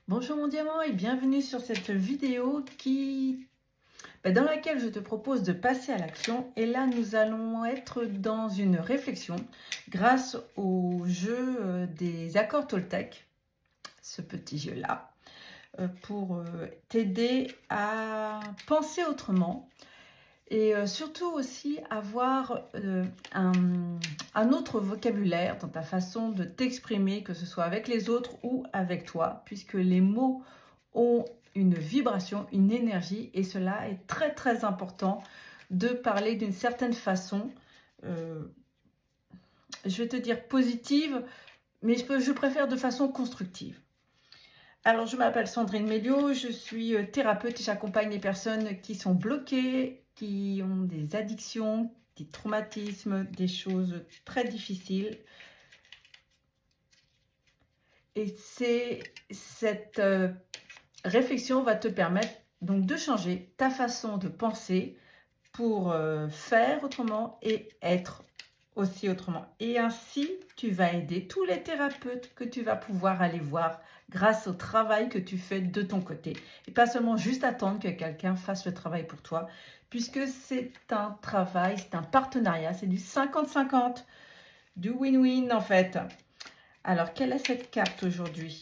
Bonjour mon diamant et bienvenue sur cette vidéo dans laquelle je te propose de passer à l'action. Et là, nous allons être dans une réflexion grâce au jeu des accords Toltec, ce petit jeu-là, pour t'aider à penser autrement et surtout aussi avoir un autre vocabulaire dans ta façon de t'exprimer, que ce soit avec les autres ou avec toi, puisque les mots ont une vibration, une énergie, et cela est très très important de parler d'une certaine façon, euh, je vais te dire positive, mais je préfère de façon constructive. Alors, je m'appelle Sandrine Méliot, je suis thérapeute et j'accompagne les personnes qui sont bloquées, qui ont des addictions, des traumatismes, des choses très difficiles. Et cette réflexion va te permettre donc de changer ta façon de penser pour faire autrement et être aussi autrement. Et ainsi, tu vas aider tous les thérapeutes que tu vas pouvoir aller voir grâce au travail que tu fais de ton côté. Et pas seulement juste attendre que quelqu'un fasse le travail pour toi, puisque c'est un travail, c'est un partenariat, c'est du 50-50, du win-win en fait. Alors, quelle est cette carte aujourd'hui?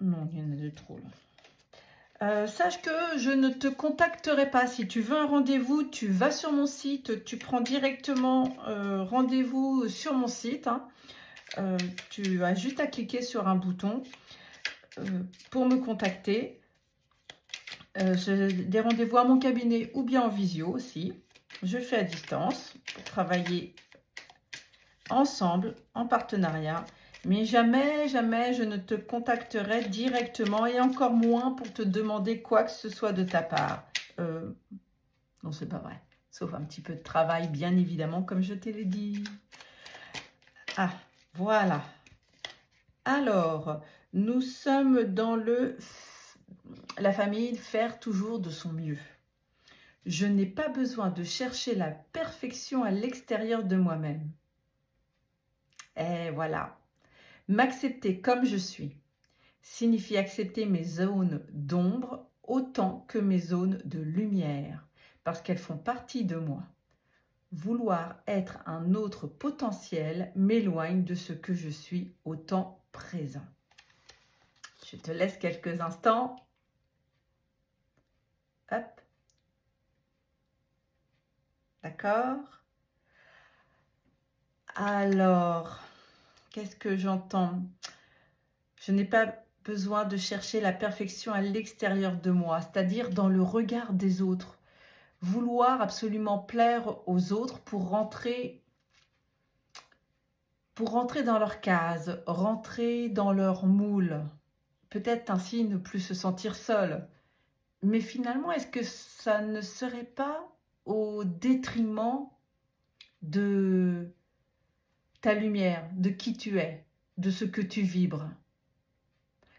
Non, il y en a de trop là. Sache que je ne te contacterai pas. Si tu veux un rendez-vous, tu vas sur mon site, tu prends directement rendez-vous sur mon site. Tu as juste à cliquer sur un bouton pour me contacter. J'ai des rendez-vous à mon cabinet ou bien en visio aussi. Je fais à distance pour travailler ensemble, en partenariat. Mais jamais, jamais je ne te contacterai directement et encore moins pour te demander quoi que ce soit de ta part. Non, c'est pas vrai. Sauf un petit peu de travail, bien évidemment, comme je te l'ai dit. Ah, voilà. Alors, nous sommes dans la famille faire toujours de son mieux. Je n'ai pas besoin de chercher la perfection à l'extérieur de moi-même. Et voilà. M'accepter comme je suis signifie accepter mes zones d'ombre autant que mes zones de lumière, parce qu'elles font partie de moi. Vouloir être un autre potentiel m'éloigne de ce que je suis au temps présent. Je te laisse quelques instants. Hop. D'accord. Alors, qu'est-ce que j'entends? Je n'ai pas besoin de chercher la perfection à l'extérieur de moi, c'est-à-dire dans le regard des autres. Vouloir absolument plaire aux autres pour rentrer dans leur case, rentrer dans leur moule. Peut-être ainsi ne plus se sentir seul. Mais finalement, est-ce que ça ne serait pas au détriment de ta lumière, de qui tu es, de ce que tu vibres?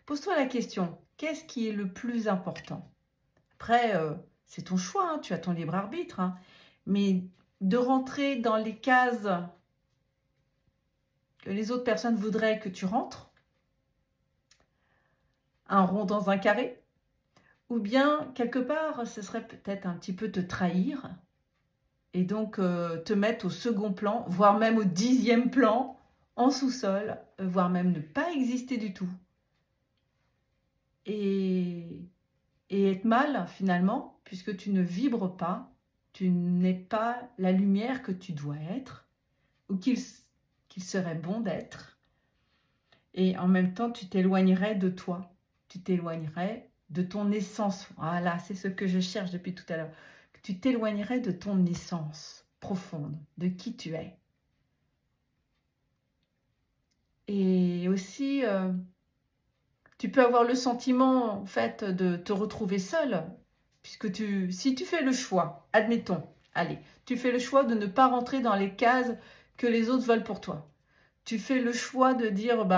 Pose-toi la question, qu'est-ce qui est le plus important? Après, c'est ton choix, hein, tu as ton libre arbitre, hein, mais de rentrer dans les cases que les autres personnes voudraient que tu rentres, un rond dans un carré, ou bien quelque part, ce serait peut-être un petit peu te trahir, et donc te mettre au second plan, voire même au 10e plan, en sous-sol, voire même ne pas exister du tout. Et être mal finalement, puisque tu ne vibres pas, tu n'es pas la lumière que tu dois être, ou qu'il serait bon d'être. Et en même temps, tu t'éloignerais de toi, tu t'éloignerais de ton essence. Voilà, c'est ce que je cherche depuis tout à l'heure. Tu t'éloignerais de ton essence profonde, de qui tu es. Et aussi, tu peux avoir le sentiment, en fait, de te retrouver seul, puisque si tu fais le choix, admettons, allez, tu fais le choix de ne pas rentrer dans les cases que les autres veulent pour toi. Tu fais le choix de dire,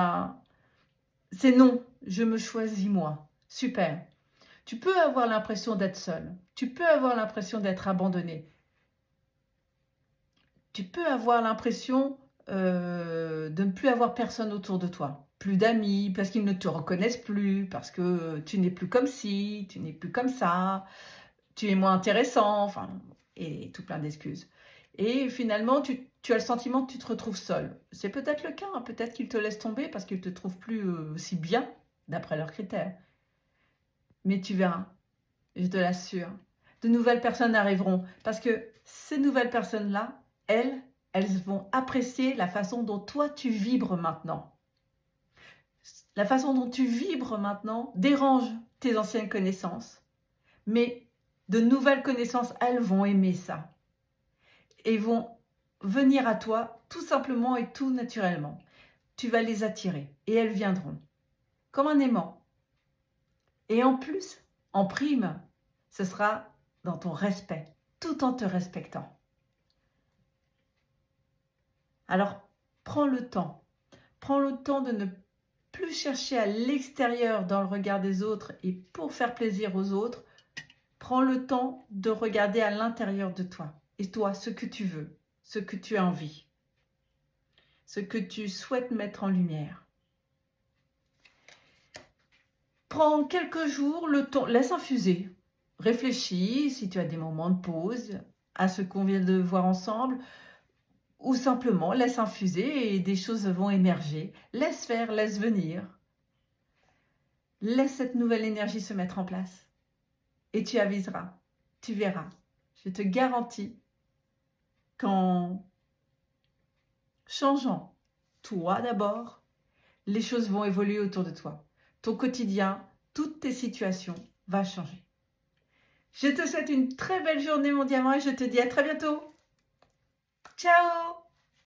c'est non, je me choisis moi. Super. Tu peux avoir l'impression d'être seul. Tu peux avoir l'impression d'être abandonné. Tu peux avoir l'impression de ne plus avoir personne autour de toi. plus d'amis, parce qu'ils ne te reconnaissent plus, parce que tu n'es plus comme ci, tu n'es plus comme ça, tu es moins intéressant, enfin, et tout plein d'excuses. Et finalement, tu as le sentiment que tu te retrouves seul. C'est peut-être le cas, hein, peut-être qu'ils te laissent tomber parce qu'ils ne te trouvent plus aussi bien, d'après leurs critères. Mais tu verras, je te l'assure, de nouvelles personnes arriveront, parce que ces nouvelles personnes-là, elles vont apprécier la façon dont toi tu vibres maintenant. La façon dont tu vibres maintenant dérange tes anciennes connaissances, mais de nouvelles connaissances, elles vont aimer ça et vont venir à toi tout simplement et tout naturellement. Tu vas les attirer et elles viendront comme un aimant. Et en plus, en prime, ce sera dans ton respect, tout en te respectant. Alors, prends le temps de ne plus chercher à l'extérieur dans le regard des autres et pour faire plaisir aux autres. Prends le temps de regarder à l'intérieur de toi. Et toi, ce que tu veux, ce que tu as envie, ce que tu souhaites mettre en lumière. Prends quelques jours, le temps, laisse infuser. Réfléchis si tu as des moments de pause à ce qu'on vient de voir ensemble, ou simplement laisse infuser et des choses vont émerger. Laisse faire, laisse venir. Laisse cette nouvelle énergie se mettre en place. Et tu aviseras, tu verras. Je te garantis qu'en changeant toi d'abord, les choses vont évoluer autour de toi. Ton quotidien, toutes tes situations vont changer. Je te souhaite une très belle journée mon diamant et je te dis à très bientôt. Ciao!